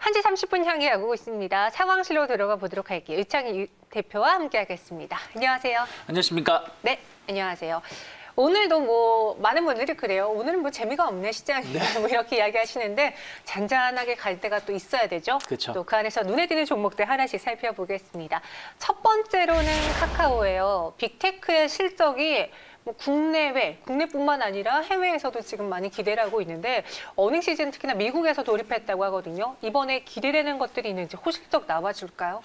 1시 30분 향해 가고 있습니다. 상황실로 들어가 보도록 할게요. 유창희 대표와 함께하겠습니다. 안녕하세요. 안녕하십니까? 네, 안녕하세요. 오늘도 많은 분들이 그래요. 오늘은 재미가 없네 시장이 이렇게 이야기하시는데 잔잔하게 갈 때가 또 있어야 되죠. 그렇죠. 또 그 안에서 눈에 띄는 종목들 하나씩 살펴보겠습니다. 첫 번째로는 카카오예요. 빅테크의 실적이 국내외, 국내뿐만 아니라 해외에서도 지금 많이 기대를 하고 있는데 어닝 시즌 특히나 미국에서 돌입했다고 하거든요. 이번에 기대되는 것들이 있는지 호실적 나와줄까요?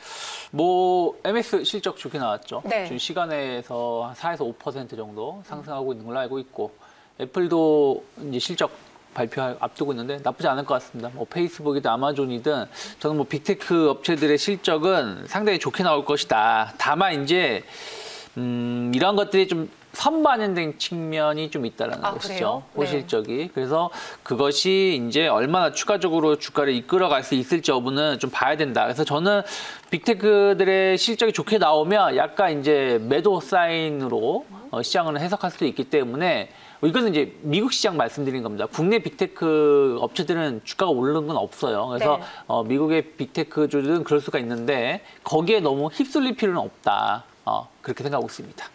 MS 실적 좋게 나왔죠. 네. 지금 시간에서 한 4에서 5% 정도 상승하고 있는 걸로 알고 있고 애플도 이제 실적 발표 앞두고 있는데 나쁘지 않을 것 같습니다. 페이스북이든 아마존이든 저는 빅테크 업체들의 실적은 상당히 좋게 나올 것이다. 다만 이제 이런 것들이 좀 선반영된 측면이 좀 있다는 것이죠. 호실적이. 네. 그래서 그것이 이제 얼마나 추가적으로 주가를 이끌어갈 수 있을지 여부는 좀 봐야 된다. 그래서 저는 빅테크들의 실적이 좋게 나오면 약간 이제 매도 사인으로 시장을 해석할 수도 있기 때문에 이거는 이제 미국 시장 말씀드린 겁니다. 국내 빅테크 업체들은 주가가 오르는 건 없어요. 그래서 네. 미국의 빅테크주들은 그럴 수가 있는데 거기에 너무 휩쓸릴 필요는 없다. 그렇게 생각하고 있습니다.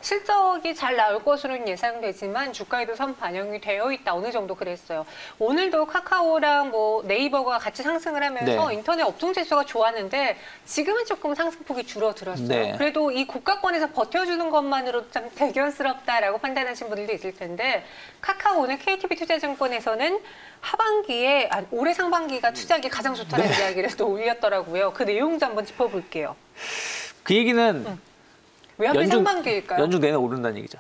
실적이 잘 나올 것으로는 예상되지만 주가에도 선 반영이 되어 있다. 어느 정도 그랬어요. 오늘도 카카오랑 네이버가 같이 상승을 하면서 네. 인터넷 업종 지수가 좋았는데 지금은 조금 상승폭이 줄어들었어요. 네. 그래도 이 고가권에서 버텨주는 것만으로 좀 대견스럽다라고 판단하신 분들도 있을 텐데 카카오는 KTB투자증권에서는 하반기에 올해 상반기가 투자하기 가장 좋다는 네. 이야기를 또 올렸더라고요. 그 내용도 한번 짚어볼게요. 그 얘기는 왜 하필 상반기일까요? 연중 내내 오른다는 얘기죠.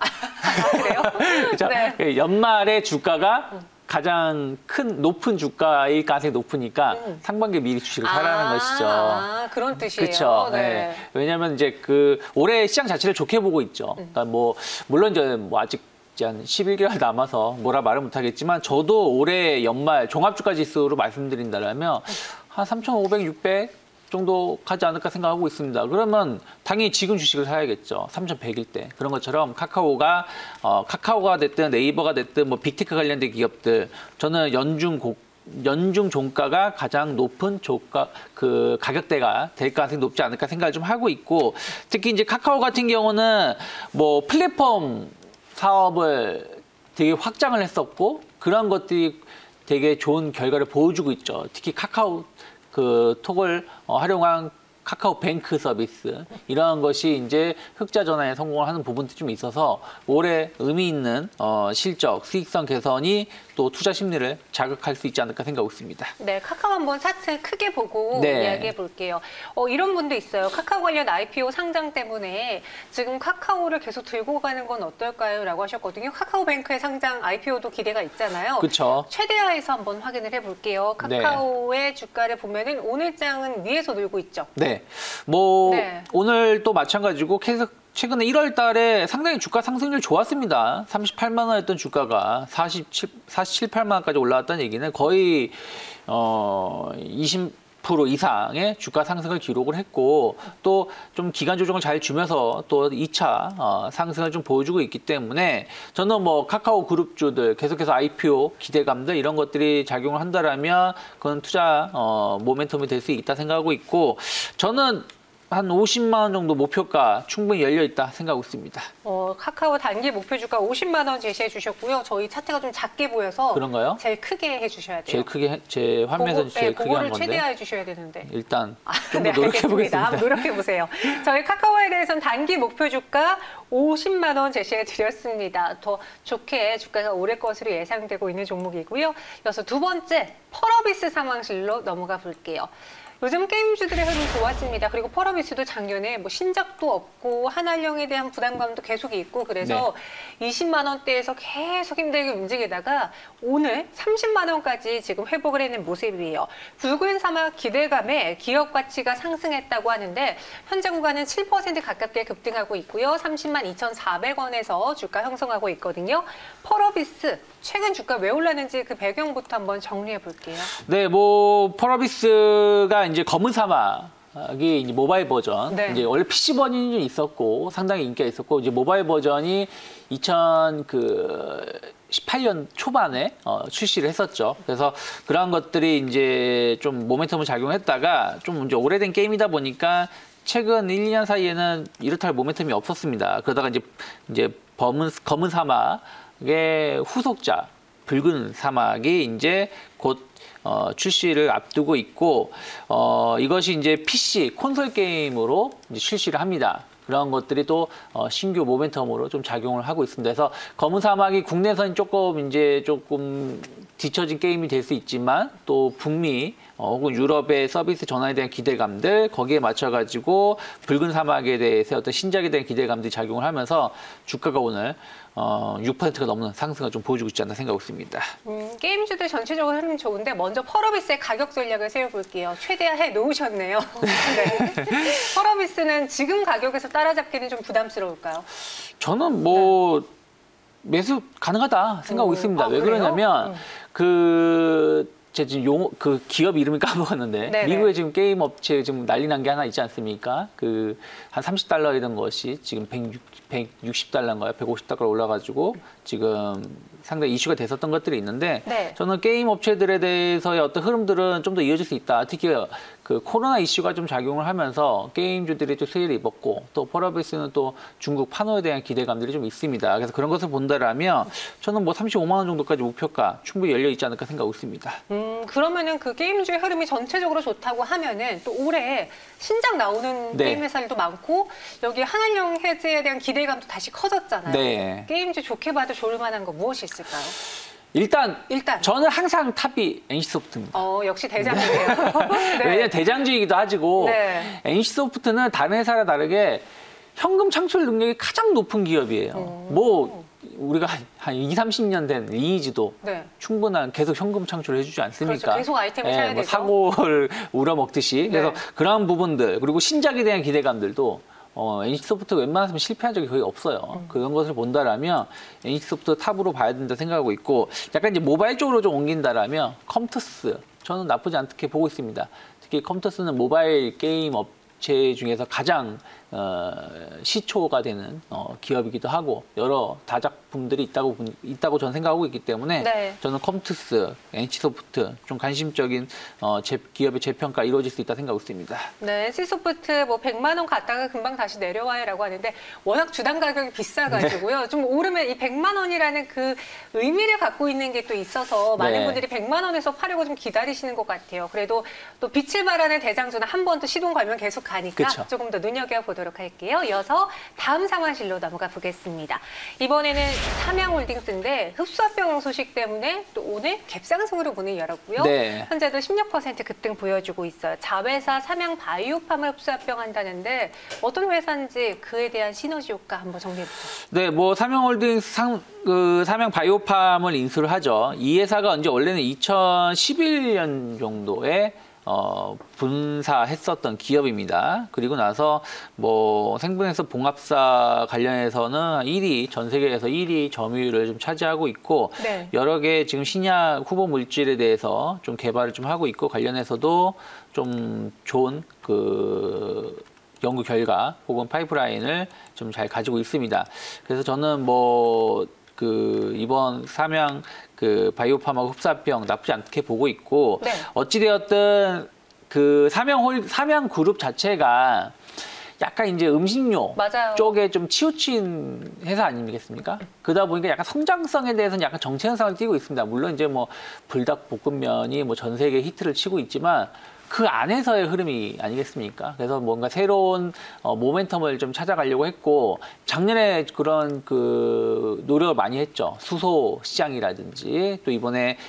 그래요? 그렇죠? 네. 연말에 주가가 가장 높은 주가의 가능성이 높으니까 상반기에 미리 주식을 사라는 것이죠. 그런 뜻이에요. 그렇죠. 네. 네. 왜냐하면 이제 올해 시장 자체를 좋게 보고 있죠. 그러니까 물론 이제 아직 한 11개월 남아서 뭐라 말은 못하겠지만 저도 올해 연말 종합주가 지수로 말씀드린다면 한 3,500, 600 정도 가지 않을까 생각하고 있습니다. 그러면 당연히 지금 주식을 사야겠죠. 3,100일 때. 그런 것처럼 카카오가 됐든 네이버가 됐든 빅테크 관련된 기업들 저는 연중 종가가 가장 높은 가격대가 될 가능성이 높지 않을까 생각을 좀 하고 있고 특히 이제 카카오 같은 경우는 플랫폼 사업을 되게 확장을 했었고 그런 것들이 되게 좋은 결과를 보여주고 있죠. 특히 톡을 활용한 카카오뱅크 서비스 이러한 것이 이제 흑자 전환에 성공을 하는 부분도 좀 있어서 올해 의미 있는 실적, 수익성 개선이 또 투자 심리를 자극할 수 있지 않을까 생각하고 있습니다. 네, 카카오 한번 차트 크게 보고 네. 이야기해 볼게요. 이런 분도 있어요. 카카오 관련 IPO 상장 때문에 지금 카카오를 계속 들고 가는 건 어떨까요? 라고 하셨거든요. 카카오뱅크의 상장 IPO도 기대가 있잖아요. 그렇죠. 최대하에서 한번 확인을 해 볼게요. 카카오의 네. 주가를 보면은 오늘 장은 위에서 늘고 있죠. 네. 네. 오늘 또 마찬가지고 계속 최근에 1월 달에 상당히 주가 상승률 좋았습니다. 38만 원이었던 주가가 47, 8만 원까지 올라왔다는 얘기는 거의 20% 이상의 주가 상승을 기록을 했고 또 좀 기간 조정을 잘 주면서 또 2차 상승을 좀 보여주고 있기 때문에 저는 카카오 그룹주들 계속해서 IPO 기대감들 이런 것들이 작용을 한다라면 그건 투자 모멘텀이 될 수 있다 생각하고 있고 저는 한 50만 원 정도 목표가 충분히 열려 있다 생각하고 있습니다. 카카오 단기 목표 주가 50만 원 제시해 주셨고요. 저희 차트가 좀 작게 보여서 그런가요? 제일 크게 해 주셔야 돼요. 제일 크게 제 화면에서 제일 크게 한 건데. 그거를 최대화해 주셔야 되는데. 일단 좀 더 노력해 보겠습니다. 한번 노력해 보세요. 저희 카카오에 대해서는 단기 목표 주가 50만 원 제시해 드렸습니다. 더 좋게 주가가 오를 것으로 예상되고 있는 종목이고요. 이어서 두 번째 펄어비스 상황실로 넘어가 볼게요. 요즘 게임주들의 흐름이 좋았습니다. 그리고 펄어비스도 작년에 신작도 없고 한알령에 대한 부담감도 계속 있고 그래서 네. 20만 원대에서 계속 힘들게 움직이다가 오늘 30만 원까지 지금 회복을 해낸 모습이에요. 붉은 사막 기대감에 기업 가치가 상승했다고 하는데 현재 구간은 7% 가깝게 급등하고 있고요. 30만 2,400원에서 주가 형성하고 있거든요. 펄어비스 최근 주가 왜 올랐는지 그 배경부터 한번 정리해 볼게요. 네, 펄어비스가 이제 검은 사막 이제 모바일 버전. 네. 이제 원래 PC 버전이 좀 있었고 상당히 인기가 있었고 이제 모바일 버전이 2018년 초반에 출시를 했었죠. 그래서 그러한 것들이 이제 좀 모멘텀을 작용했다가 좀 이제 오래된 게임이다 보니까 최근 1, 2년 사이에는 이렇다 할 모멘텀이 없었습니다. 그러다가 이제 검은 사막의 후속작 붉은 사막이 이제 곧 출시를 앞두고 있고 이것이 이제 PC 콘솔 게임으로 이제 출시를 합니다. 그런 것들이 또 신규 모멘텀으로 좀 작용을 하고 있습니다. 그래서 검은 사막이 국내에서는 조금 뒤처진 게임이 될 수 있지만 또 북미 혹은 유럽의 서비스 전환에 대한 기대감들 거기에 맞춰가지고 붉은 사막에 대해서 어떤 신작에 대한 기대감들이 작용을 하면서 주가가 오늘 6%가 넘는 상승을 좀 보여주고 있지 않나 생각하고 있습니다. 게임주들 전체적으로 흐름이 좋은데 먼저 펄어비스의 가격 전략을 세워볼게요. 최대화해 놓으셨네요. 네. 펄어비스는 지금 가격에서 따라잡기는 좀 부담스러울까요? 저는 매수 가능하다 생각하고 있습니다. 왜 그래요? 그러냐면 제가 지금 그 기업 이름을 까먹었는데 네네. 미국에 지금 게임 업체 지금 난리 난 게 하나 있지 않습니까? 한 $30이던 것이 지금 160달러인가요? 150달러로 올라가지고 지금 상당히 이슈가 됐었던 것들이 있는데 네. 저는 게임 업체들에 대해서의 어떤 흐름들은 좀 더 이어질 수 있다. 특히 그 코로나 이슈가 좀 작용을 하면서 게임주들이 좀 수혜를 입었고 또 펄어비스는 또 중국 판호에 대한 기대감들이 좀 있습니다. 그래서 그런 것을 본다라면 저는 35만 원 정도까지 목표가 충분히 열려 있지 않을까 생각하고 있습니다. 그러면은 그 게임주의 흐름이 전체적으로 좋다고 하면은 또 올해 신작 나오는 네. 게임 회사들도 많고 여기 한한령 해지에 대한 기대감도 다시 커졌잖아요. 네. 게임주 좋게 봐도 좋을 만한 거 무엇이 있을까요? 일단 저는 항상 탑이 NC소프트입니다. 역시 대장이에요. 네. 왜냐면 대장주이기도 하고 네. NC소프트는 다른 회사랑 다르게 현금 창출 능력이 가장 높은 기업이에요. 우리가 한 20, 30년 된 리니지도 네. 충분한 계속 현금 창출을 해주지 않습니까? 그렇죠. 계속 아이템을 사야 되죠. 사고를 우려먹듯이. 그래서 네. 그러한 부분들 그리고 신작에 대한 기대감들도 NC소프트가 웬만하면 실패한 적이 거의 없어요. 그런 것을 본다라면 NC소프트 탑으로 봐야 된다 생각하고 있고 약간 이제 모바일 쪽으로 좀 옮긴다라면 컴투스 저는 나쁘지 않게 보고 있습니다. 특히 컴투스는 모바일 게임 업체 중에서 가장 시초가 되는 기업이기도 하고 여러 다작품들이 있다고 저는 생각하고 있기 때문에 네. 저는 컴투스, NC소프트 좀 관심적인 기업의 재평가 이루어질 수 있다 생각하고 있습니다. 네, NC소프트 100만 원 갔다가 금방 다시 내려와요라고 하는데 워낙 주당 가격이 비싸가지고요. 네. 좀 오르면 이 100만 원이라는 그 의미를 갖고 있는 게 또 있어서 많은 네. 분들이 100만 원에서 파려고 좀 기다리시는 것 같아요. 그래도 또 빛을 발하는 대장주는 한 번 또 시동 걸면 계속 가니까 그쵸. 조금 더 눈여겨보도록 할게요. 이어서 다음 상황실로 넘어가 보겠습니다. 이번에는 삼양홀딩스인데 흡수합병 소식 때문에 또 오늘 갭상승으로 문을 열었고요. 네. 현재도 16% 급등 보여주고 있어요. 자회사 삼양바이오팜을 흡수합병한다는데 어떤 회사인지 그에 대한 시너지 효과 한번 정리해 주세요. 네, 삼양홀딩스 삼양바이오팜을 인수를 하죠. 이 회사가 이제 원래는 2011년 정도에 분사했었던 기업입니다. 그리고 나서 생분해서 봉합사 관련해서는 1위, 전 세계에서 1위 점유율을 좀 차지하고 있고 네. 여러 개 지금 신약 후보 물질에 대해서 좀 개발을 좀 하고 있고 관련해서도 좀 좋은 연구 결과 혹은 파이프라인을 좀 잘 가지고 있습니다. 그래서 저는 이번 삼양 바이오팜하고 흡사합병 나쁘지 않게 보고 있고 네. 어찌되었든 삼양 그룹 자체가 약간 이제 음식료 맞아요. 쪽에 좀 치우친 회사 아니겠습니까? 그러다 보니까 약간 성장성에 대해서는 약간 정체 현상을 띠고 있습니다. 물론 이제 불닭볶음면이 전 세계 히트를 치고 있지만 그 안에서의 흐름이 아니겠습니까? 그래서 뭔가 새로운 모멘텀을 좀 찾아가려고 했고 작년에 그런 노력을 많이 했죠. 수소 시장이라든지 또 이번에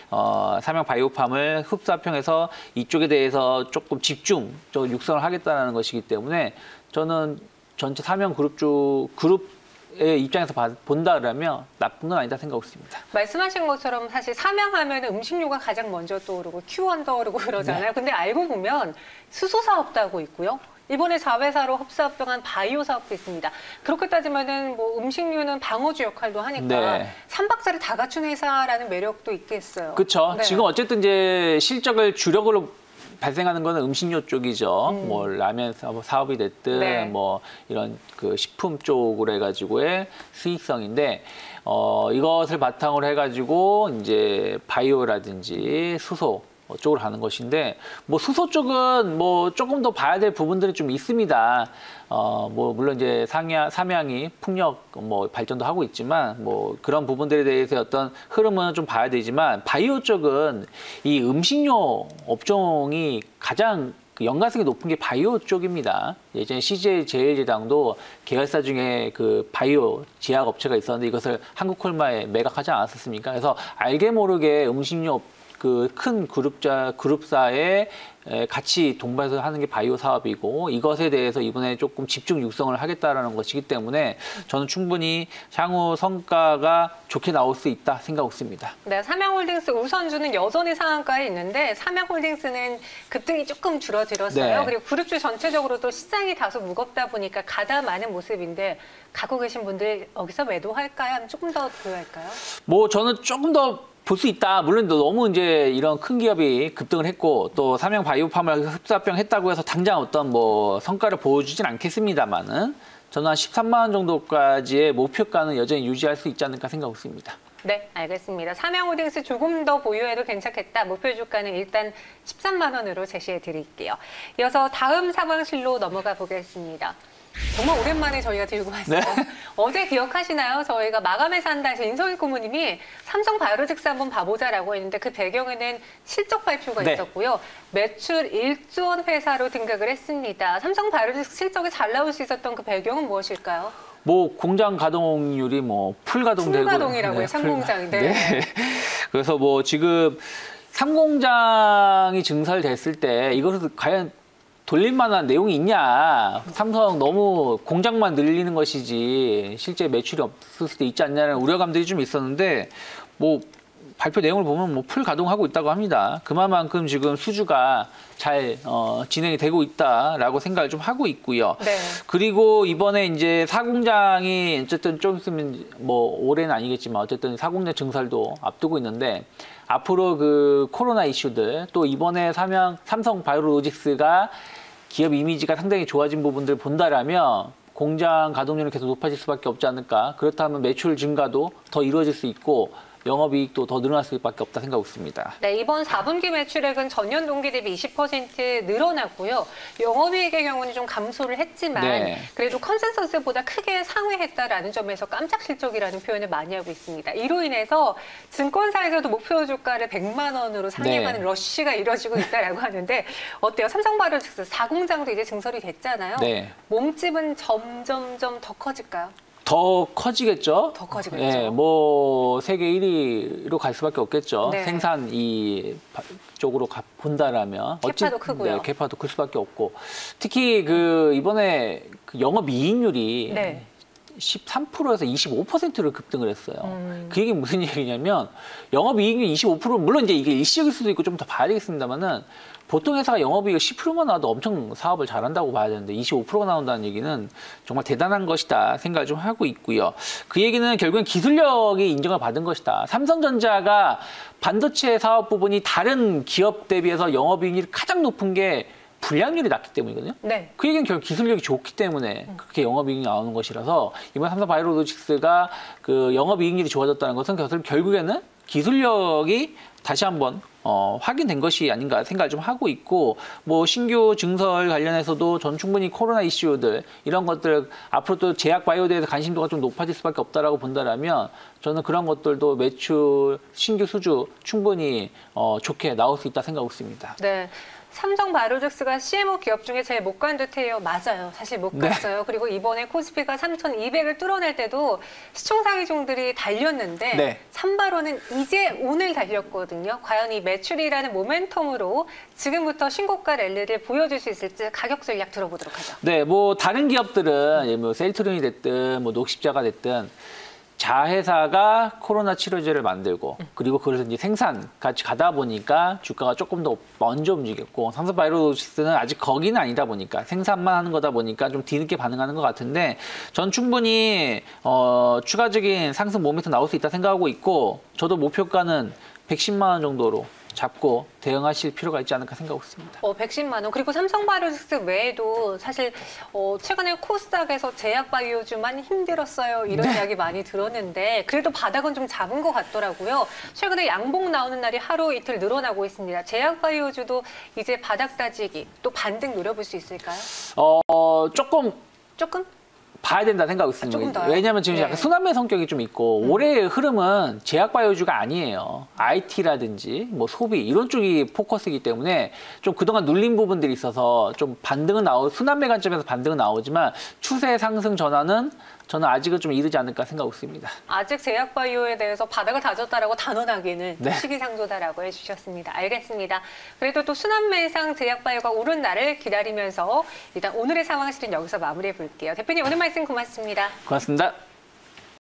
삼양 바이오팜을 흡수합병해서 이쪽에 대해서 조금 집중적으로 육성을 하겠다는 것이기 때문에 저는 전체 삼양 그룹의 입장에서 본다 그러면 나쁜 건 아니다 생각하고 있습니다. 말씀하신 것처럼 사실 삼양하면 음식료가 가장 먼저 떠오르고 Q1 떠오르고 그러잖아요. 네. 근데 알고 보면 수소 사업도 하고 있고요. 이번에 자회사로 흡수합병한 바이오 사업도 있습니다. 그렇게 따지면은 음식료는 방어주 역할도 하니까 네. 삼박자를 다 갖춘 회사라는 매력도 있겠어요. 그렇죠. 네. 지금 어쨌든 이제 실적을 주력으로 발생하는 거는 음식료 쪽이죠. 뭐 라면 사업이 됐든 네. 뭐 이런 그 식품 쪽으로 해가지고의 수익성인데 이것을 바탕으로 해가지고 이제 바이오라든지 수소 쪽으로 가는 것인데 뭐 수소 쪽은 뭐 조금 더 봐야 될 부분들이 좀 있습니다. 뭐 물론 이제 삼양이 풍력 뭐 발전도 하고 있지만 뭐 그런 부분들에 대해서 어떤 흐름은 좀 봐야 되지만 바이오 쪽은 이 음식료 업종이 가장 그 연관성이 높은 게 바이오 쪽입니다. 예전에 CJ 제일제당도 계열사 중에 그 바이오 제약 업체가 있었는데 이것을 한국콜마에 매각하지 않았었습니까? 그래서 알게 모르게 음식료 그 큰 그룹사에 같이 동반해서 하는 게 바이오 사업이고 이것에 대해서 이번에 조금 집중 육성을 하겠다라는 것이기 때문에 저는 충분히 향후 성과가 좋게 나올 수 있다 생각하고 있습니다. 네, 삼양홀딩스 우선주는 여전히 상한가에 있는데 삼양홀딩스는 급등이 조금 줄어들었어요. 네. 그리고 그룹주 전체적으로도 시장이 다소 무겁다 보니까 가담하는 모습인데 갖고 계신 분들 여기서 매도할까요? 아니면 조금 더 보유할까요? 뭐 저는 조금 더 볼 수 있다. 물론 너무 이제 이런 큰 기업이 급등을 했고 또 삼양 바이오팜을 흡사병 했다고 해서 당장 어떤 뭐 성과를 보여주진 않겠습니다만은 저는 한 13만 원 정도까지의 목표가는 여전히 유지할 수 있지 않을까 생각하고 있습니다. 네, 알겠습니다. 삼양홀딩스 조금 더 보유해도 괜찮겠다. 목표 주가는 일단 13만 원으로 제시해 드릴게요. 이어서 다음 상황실로 넘어가 보겠습니다. 정말 오랜만에 저희가 들고 왔어요. 네. 어제 기억하시나요? 저희가 마감해서 한다해서 인성희 고모님이 삼성 바이오로직스 한번 봐보자라고 했는데 그 배경에는 실적 발표가 네. 있었고요. 매출 1조 원 회사로 등극을 했습니다. 삼성 바이오로직스 실적이 잘 나올 수 있었던 그 배경은 무엇일까요? 뭐 공장 가동률이 뭐 풀가동되고 풀가동이라고요, 네, 상공장인데. 네. 그래서 뭐 지금 상공장이 증설됐을 때 이것을 과연 돌릴 만한 내용이 있냐. 삼성 너무 공장만 늘리는 것이지 실제 매출이 없을 수도 있지 않냐는 우려감들이 좀 있었는데 뭐 발표 내용을 보면 뭐 풀 가동하고 있다고 합니다. 그만큼 지금 수주가 잘 진행이 되고 있다라고 생각을 좀 하고 있고요. 네. 그리고 이번에 이제 사공장이 어쨌든 좀 있으면 뭐 올해는 아니겠지만 어쨌든 사공장 증설도 앞두고 있는데 앞으로 그 코로나 이슈들 또 이번에 삼성 바이오로직스가 기업 이미지가 상당히 좋아진 부분들을 본다라면 공장 가동률은 계속 높아질 수밖에 없지 않을까. 그렇다면 매출 증가도 더 이루어질 수 있고 영업이익도 더 늘어날 수밖에 없다 생각하고 있습니다. 네, 이번 4분기 매출액은 전년 동기 대비 20% 늘어났고요. 영업이익의 경우는 좀 감소를 했지만 네. 그래도 컨센서스보다 크게 상회했다라는 점에서 깜짝 실적이라는 표현을 많이 하고 있습니다. 이로 인해서 증권사에서도 목표 주가를 100만 원으로 상회하는 네. 러쉬가 이뤄지고 있다라고 하는데 어때요? 삼성바이오로직스 4공장도 이제 증설이 됐잖아요. 네. 몸집은 점점점 더 커질까요? 더 커지겠죠? 더 커지겠죠. 네, 뭐 세계 1위로 갈 수밖에 없겠죠. 네. 생산 쪽으로 본다라면 캐파도 크고요. 네, 캐파도 클 수밖에 없고 특히 그 이번에 그 영업이익률이 네. 13%에서 25%를 급등을 했어요. 그 얘기 무슨 얘기냐면 영업이익률 25% 물론 이제 이게 일시적일 수도 있고 좀 더 봐야 되겠습니다만은 보통 회사가 영업이익 10%만 나와도 엄청 사업을 잘한다고 봐야 되는데 25%가 나온다는 얘기는 정말 대단한 것이다 생각을 좀 하고 있고요. 그 얘기는 결국엔 기술력이 인정을 받은 것이다. 삼성전자가 반도체 사업 부분이 다른 기업 대비해서 영업이익률이 가장 높은 게 불량률이 낮기 때문이거든요. 네. 그 얘기는 결국 기술력이 좋기 때문에 그렇게 영업이익이 나오는 것이라서 이번 삼성 바이오로직스가 그 영업이익률이 좋아졌다는 것은 결국에는 기술력이 다시 한번 확인된 것이 아닌가 생각을 좀 하고 있고 뭐 신규 증설 관련해서도 전 충분히 코로나 이슈들 이런 것들 앞으로 또 제약 바이오에 대해서 관심도가 좀 높아질 수밖에 없다라고 본다라면 저는 그런 것들도 매출 신규 수주 충분히 좋게 나올 수 있다 생각하고 있습니다. 네. 삼성 바이오로직스가 CMO 기업 중에 제일 못 간 듯해요. 맞아요. 사실 못 갔어요. 그리고 이번에 코스피가 3,200을 뚫어낼 때도 시총상위종들이 달렸는데 네. 삼바로는 이제 오늘 달렸거든요. 과연 이 매출이라는 모멘텀으로 지금부터 신고가 랠리를 보여줄 수 있을지 가격 전략 들어보도록 하죠. 네, 뭐 다른 기업들은 뭐 셀트론이 됐든 뭐 녹십자가 됐든 자회사가 코로나 치료제를 만들고 그리고 그래서 이제 생산 같이 가다 보니까 주가가 조금 더 먼저 움직였고 삼성바이오로직스는 아직 거기는 아니다 보니까 생산만 하는 거다 보니까 좀 뒤늦게 반응하는 것 같은데 전 충분히 추가적인 상승 모멘텀 나올 수 있다 생각하고 있고 저도 목표가는 110만 원 정도로 잡고 대응하실 필요가 있지 않을까 생각하고 있습니다. 110만 원. 그리고 삼성바이오로직스 외에도 사실 최근에 코스닥에서 제약바이오주만 힘들었어요. 이런 이야기 많이 들었는데 그래도 바닥은 좀 잡은 것 같더라고요. 최근에 양봉 나오는 날이 하루 이틀 늘어나고 있습니다. 제약바이오주도 이제 바닥 다지기 또 반등 노려볼 수 있을까요? 조금? 봐야 된다 생각하고 있습니다. 조금 더요? 왜냐하면 지금 약간 순환매 성격이 좀 있고 올해의 흐름은 제약바이오주가 아니에요. IT라든지 뭐 소비 이런 쪽이 포커스이기 때문에 좀 그동안 눌린 부분들이 있어서 좀 반등은 순환매 관점에서 반등은 나오지만 추세 상승 전환은 저는 아직은 좀 이르지 않을까 생각하고 있습니다. 아직 제약바이오에 대해서 바닥을 다졌다라고 단언하기는 네. 시기상조다라고 해주셨습니다. 알겠습니다. 그래도 또 순환매상 제약바이오가 오른 날을 기다리면서 일단 오늘의 상황실은 여기서 마무리해 볼게요. 대표님 오늘 말씀 고맙습니다. 고맙습니다.